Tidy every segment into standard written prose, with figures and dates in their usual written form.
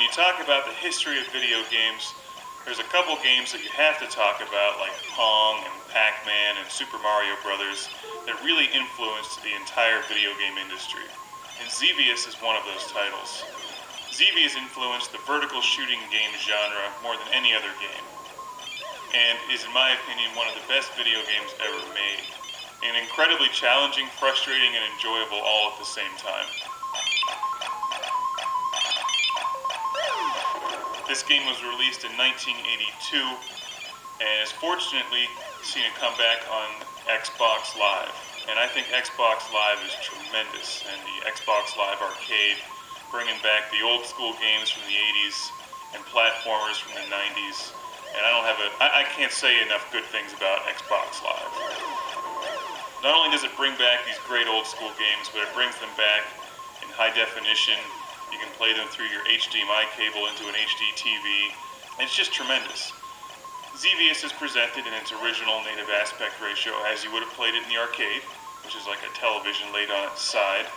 you talk about the history of video games, there's a couple games that you have to talk about, like Pong and Pac-Man and Super Mario Brothers, that really influenced the entire video game industry. And Xevious is one of those titles. Xevious influenced the vertical shooting game genre more than any other game, and is, in my opinion, one of the best video games ever made. And incredibly challenging, frustrating, and enjoyable all at the same time. This game was released in 1982 and has fortunately seen a comeback on Xbox Live. And I think Xbox Live is tremendous, and the Xbox Live Arcade, bringing back the old school games from the 80s and platformers from the 90s. And I can't say enough good things about Xbox Live. Not only does it bring back these great old school games, but it brings them back in high definition. You can play them through your HDMI cable into an HD TV. And it's just tremendous. Xevious is presented in its original native aspect ratio as you would have played it in the arcade, which is like a television laid on its side.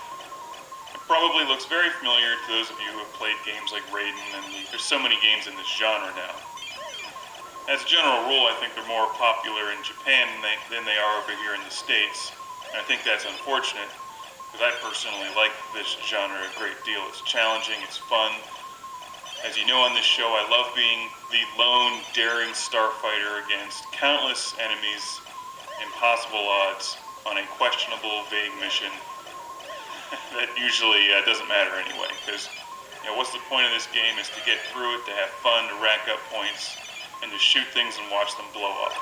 It probably looks very familiar to those of you who have played games like Raiden, and there's so many games in this genre now. As a general rule, I think they're more popular in Japan than they are over here in the States. And I think that's unfortunate, because I personally like this genre a great deal. It's challenging, it's fun. As you know on this show, I love being the lone, daring starfighter against countless enemies, impossible odds, on a questionable, vague mission that usually doesn't matter anyway. Because, what's the point of this game is to get through it, to have fun, to rack up points, and to shoot things and watch them blow up.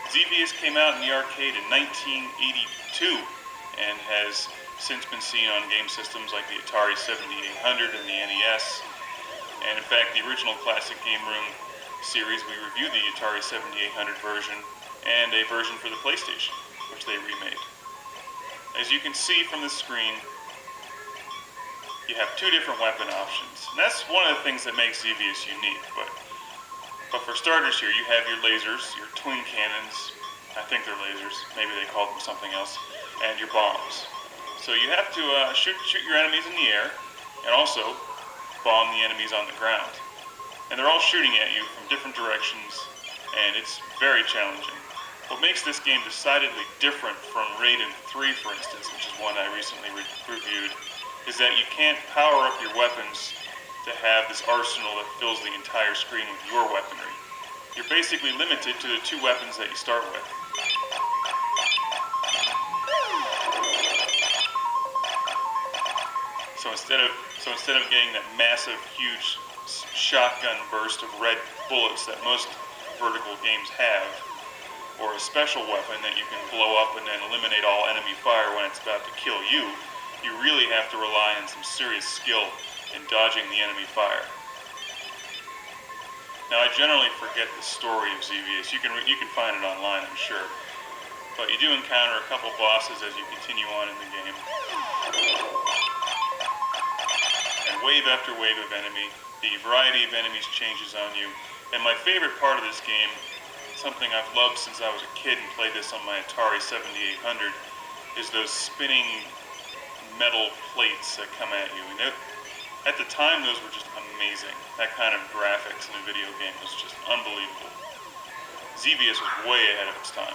Xevious came out in the arcade in 1982 and has since been seen on game systems like the Atari 7800 and the NES. And in fact, the original Classic Game Room series, we reviewed the Atari 7800 version and a version for the PlayStation, which they remade. As you can see from the screen, you have two different weapon options. And that's one of the things that makes Xevious unique. But for starters here, you have your lasers, your twin cannons, I think they're lasers, maybe they called them something else, and your bombs. So you have to shoot your enemies in the air, and also bomb the enemies on the ground. And they're all shooting at you from different directions, and it's very challenging. What makes this game decidedly different from Raiden 3, for instance, which is one I recently reviewed, is that you can't power up your weapons to have this arsenal that fills the entire screen with your weaponry. You're basically limited to the two weapons that you start with. So instead of getting that massive, huge shotgun burst of red bullets that most vertical games have, or a special weapon that you can blow up and then eliminate all enemy fire when it's about to kill you, you really have to rely on some serious skill in dodging the enemy fire. Now, I generally forget the story of Xevious. You can find it online, I'm sure. But you do encounter a couple bosses as you continue on in the game. And wave after wave of enemy. The variety of enemies changes on you. And my favorite part of this game, something I've loved since I was a kid and played this on my Atari 7800, is those spinning metal plates that come at you. And at the time, those were just amazing. That kind of graphics in a video game was just unbelievable. Xevious was way ahead of its time.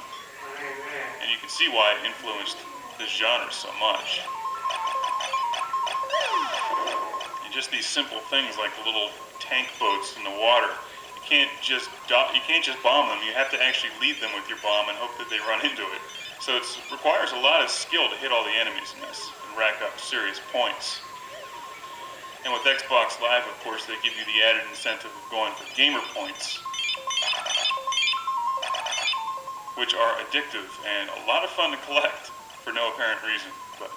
And you can see why it influenced this genre so much. And just these simple things like the little tank boats in the water. You can't just bomb them. You have to actually lead them with your bomb and hope that they run into it. So it requires a lot of skill to hit all the enemies in this and rack up serious points. And with Xbox Live, of course, they give you the added incentive of going for gamer points, which are addictive and a lot of fun to collect for no apparent reason. But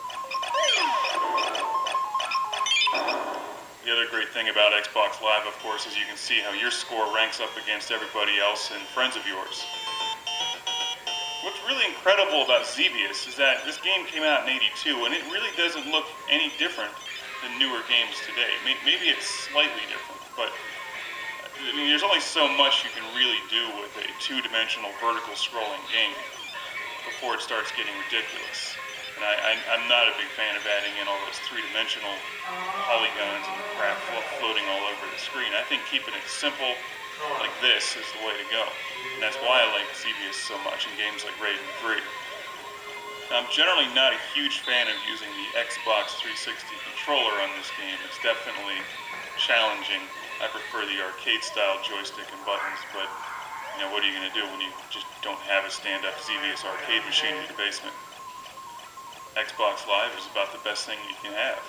the other great thing about Xbox Live, of course, is you can see how your score ranks up against everybody else and friends of yours. What's really incredible about Xevious is that this game came out in '82, and it really doesn't look any different than newer games today. Maybe it's slightly different, but I mean, there's only so much you can really do with a two-dimensional vertical scrolling game before it starts getting ridiculous. And I'm not a big fan of adding in all those three-dimensional polygons and crap floating all over the screen. I think keeping it simple like this is the way to go. And that's why I like Xevious so much in games like Raiden 3. Now, I'm generally not a huge fan of using the Xbox 360 controller on this game. It's definitely challenging. I prefer the arcade-style joystick and buttons, but you know, what are you going to do when you just don't have a stand-up Xevious arcade machine in your basement? Xbox Live is about the best thing you can have.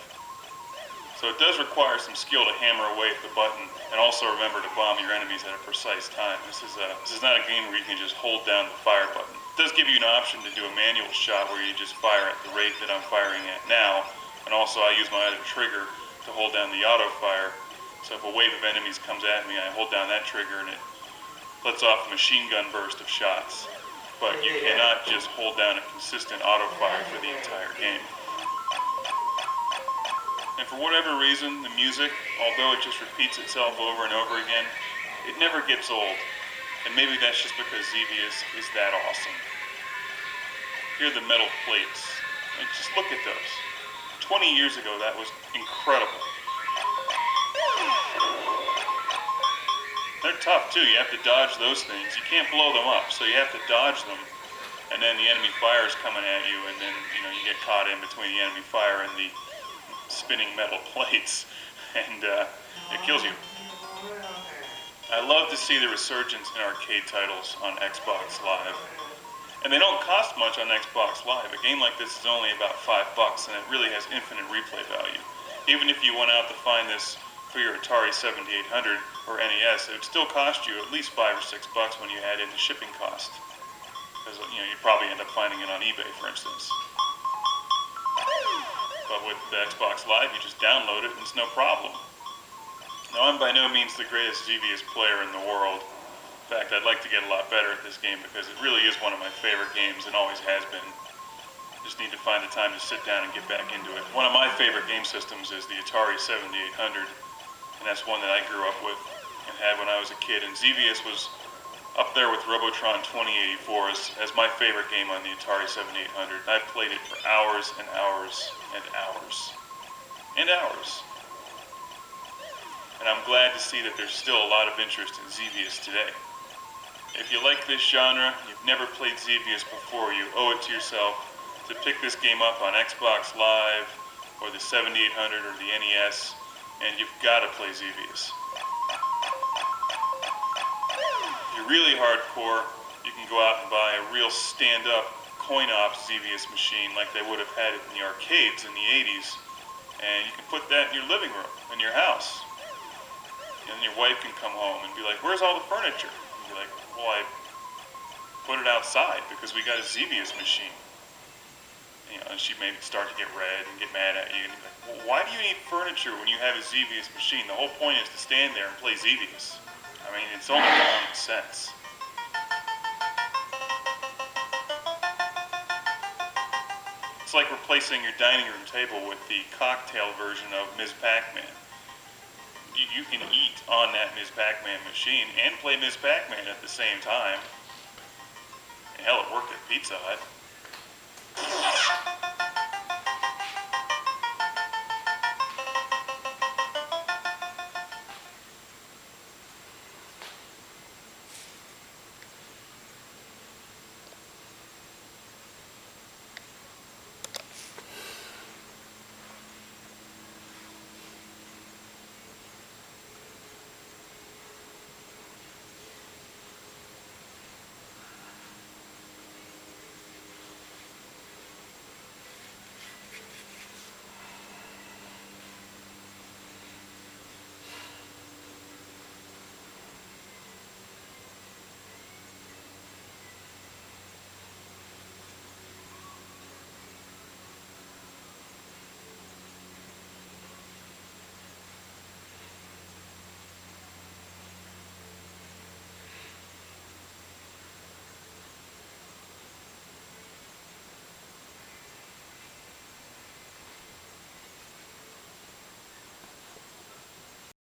So it does require some skill to hammer away at the button, and also remember to bomb your enemies at a precise time. This is not a game where you can just hold down the fire button. It does give you an option to do a manual shot where you just fire at the rate that I'm firing at now, and also I use my other trigger to hold down the auto fire. So if a wave of enemies comes at me, I hold down that trigger and it lets off a machine gun burst of shots. But you cannot just hold down a consistent auto fire for the entire game. And for whatever reason, the music, although it just repeats itself over and over again, it never gets old. And maybe that's just because Xevious is that awesome. Here are the metal plates. And just look at those. 20 years ago, that was incredible. They're tough too. You have to dodge those things. You can't blow them up, so you have to dodge them. And then the enemy fire is coming at you, and then you get caught in between the enemy fire and the spinning metal plates, and it kills you. I love to see the resurgence in arcade titles on Xbox Live. And they don't cost much on Xbox Live. A game like this is only about $5, and it really has infinite replay value. Even if you went out to find this for your Atari 7800 or NES, it would still cost you at least $5 or $6 when you add in the shipping cost. Because you'd probably end up finding it on eBay, for instance. But with the Xbox Live, you just download it and it's no problem. Now, I'm by no means the greatest Xevious player in the world. In fact, I'd like to get a lot better at this game because it really is one of my favorite games and always has been. Just need to find the time to sit down and get back into it. One of my favorite game systems is the Atari 7800, and that's one that I grew up with and had when I was a kid. And Xevious was up there with Robotron 2084 as my favorite game on the Atari 7800. I played it for hours and hours and hours and hours. And I'm glad to see that there's still a lot of interest in Xevious today. If you like this genre, you've never played Xevious before, you owe it to yourself to pick this game up on Xbox Live or the 7800 or the NES, and you've got to play Xevious. If you're really hardcore, you can go out and buy a real stand-up coin-op Xevious machine like they would have had it in the arcades in the 80s, and you can put that in your living room, in your house. And your wife can come home and be like, "Where's all the furniture?" And be like, "Well, I put it outside because we got a Xevious machine." And she may start to get red and get mad at you. And you're like, "Well, why do you need furniture when you have a Xevious machine? The whole point is to stand there and play Xevious." I mean, it's only common sense. It's like replacing your dining room table with the cocktail version of Ms. Pac-Man. You can eat on that Ms. Pac-Man machine and play Ms. Pac-Man at the same time. And hell, it worked at Pizza Hut.